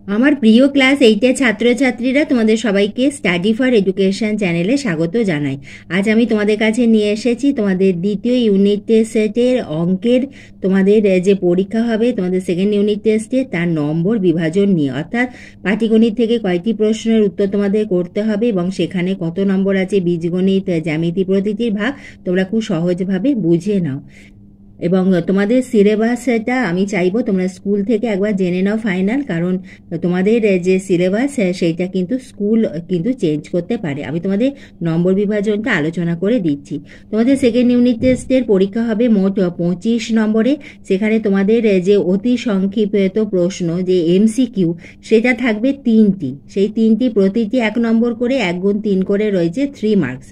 আমার প্রিয় ক্লাস 8-এর ছাত্রছাত্রীরা, তোমাদের সবাইকে স্টাডি ফর এডুকেশন চ্যানেলে স্বাগত জানাই। আজ আমি তোমাদের কাছে নিয়ে এসেছি তোমাদের দ্বিতীয় ইউনিট টেস্টের অঙ্কের তোমাদের যে পরীক্ষা হবে তোমাদের সেকেন্ড ইউনিট টেস্টে, তার নম্বর বিভাজন নিয়ে। অর্থাৎ পাটিগণিত থেকে কয়টি প্রশ্নের উত্তর তোমাদের করতে হবে এবং সেখানে কত নম্বর আছে, বীজগণিত, জ্যামিতি প্রতিটির ভাগ তোমরা খুব সহজভাবে বুঝে নাও। এবং তোমাদের সিলেবাসটা আমি চাইবো তোমরা স্কুল থেকে একবার জেনে নাও ফাইনাল, কারণ তোমাদের যে সিলেবাস সেইটা কিন্তু স্কুল কিন্তু চেঞ্জ করতে পারে। আমি তোমাদের নম্বর বিভাজনটা আলোচনা করে দিচ্ছি। তোমাদের সেকেন্ড ইউনিট টেস্টের পরীক্ষা হবে মোট 25 নম্বরে। সেখানে তোমাদের যে অতি সংক্ষিপ্ত প্রশ্ন, যে MCQ, সেটা থাকবে 3টি। সেই 3টি প্রতিটি 1 নম্বর করে, 1 গুণ 3 করে রয়েছে 3 মার্কস।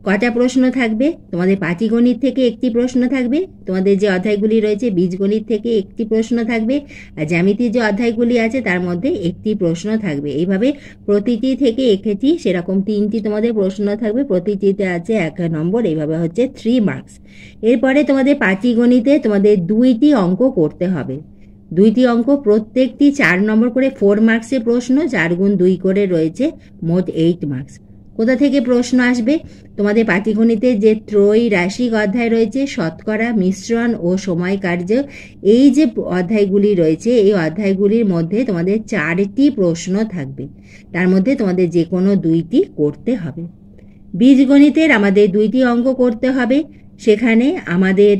কটা প্রশ্ন থাকবে? তোমাদের পাটিগণিত থেকে একটি প্রশ্ন থাকবে, তোমাদের যে অধ্যায়গুলি রয়েছে বীজগণিত থেকে একটি প্রশ্ন থাকবে, আর জ্যামিতির যে অধ্যায়গুলি আছে তার মধ্যে একটি প্রশ্ন থাকবে। এইভাবে প্রতিটি থেকে একটি, সেরকম 3টি তোমাদের প্রশ্ন থাকবে, প্রতিটিতে আছে 1 নম্বর, এইভাবে হচ্ছে 3 মার্কস। এরপরে তোমাদের পাটিগণিতে তোমাদের 2টি অঙ্ক করতে হবে। 2টি অঙ্ক, প্রত্যেকটি 4 নম্বর করে, 4 মার্কসের প্রশ্ন, 4 গুণ 2 করে রয়েছে মোট 8 মার্কস। কোথা থেকে প্রশ্ন আসবে? তোমাদের পাটিগণিতে যে ত্রৈরাশিক অধ্যায় রয়েছে, শতকরা, মিশ্রণ ও সময় কার্য, এই যে অধ্যায়গুলি রয়েছে, এই অধ্যায়গুলির মধ্যে তোমাদের 4টি প্রশ্ন থাকবে। তার মধ্যে তোমাদের যে কোনো 2টি করতে হবে। বীজগণিতের আমাদের 2টি অঙ্ক করতে হবে। সেখানে আমাদের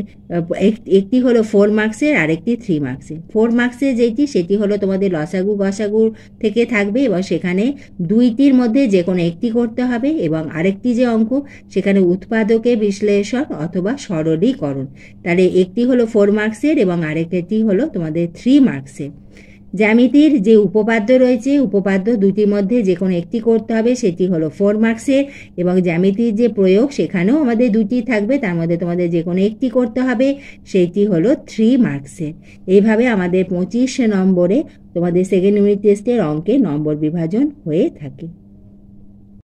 একটি হলো 4 মার্কসের, আরেকটি 3 মার্কসের। 4 মার্কসের যেটি, সেটি হলো তোমাদের লসাগু গসাগু থেকে থাকবে এবং সেখানে 2টির মধ্যে যে কোনো একটি করতে হবে। এবং আরেকটি যে অঙ্ক, সেখানে উৎপাদকে বিশ্লেষণ অথবা সরলীকরণ। তাহলে একটি হলো 4 মার্কসের এবং আরেকটি হলো তোমাদের 3 মার্কসের। জ্যামিতির যে উপপাদ্য রয়েছে, উপপাদ্য 2টির মধ্যে যে কোনো একটি করতে হবে, সেটি হলো 4 মার্কসের। এবং জ্যামিতির যে প্রয়োগ, সেখানেও আমাদের 2টি থাকবে, তার মধ্যে তোমাদের যে কোনো একটি করতে হবে, সেটি হলো 3 মার্কসের। এইভাবে আমাদের 25 নম্বরে তোমাদের সেকেন্ড ইউনিট টেস্টের অঙ্কে নম্বর বিভাজন হয়ে থাকে।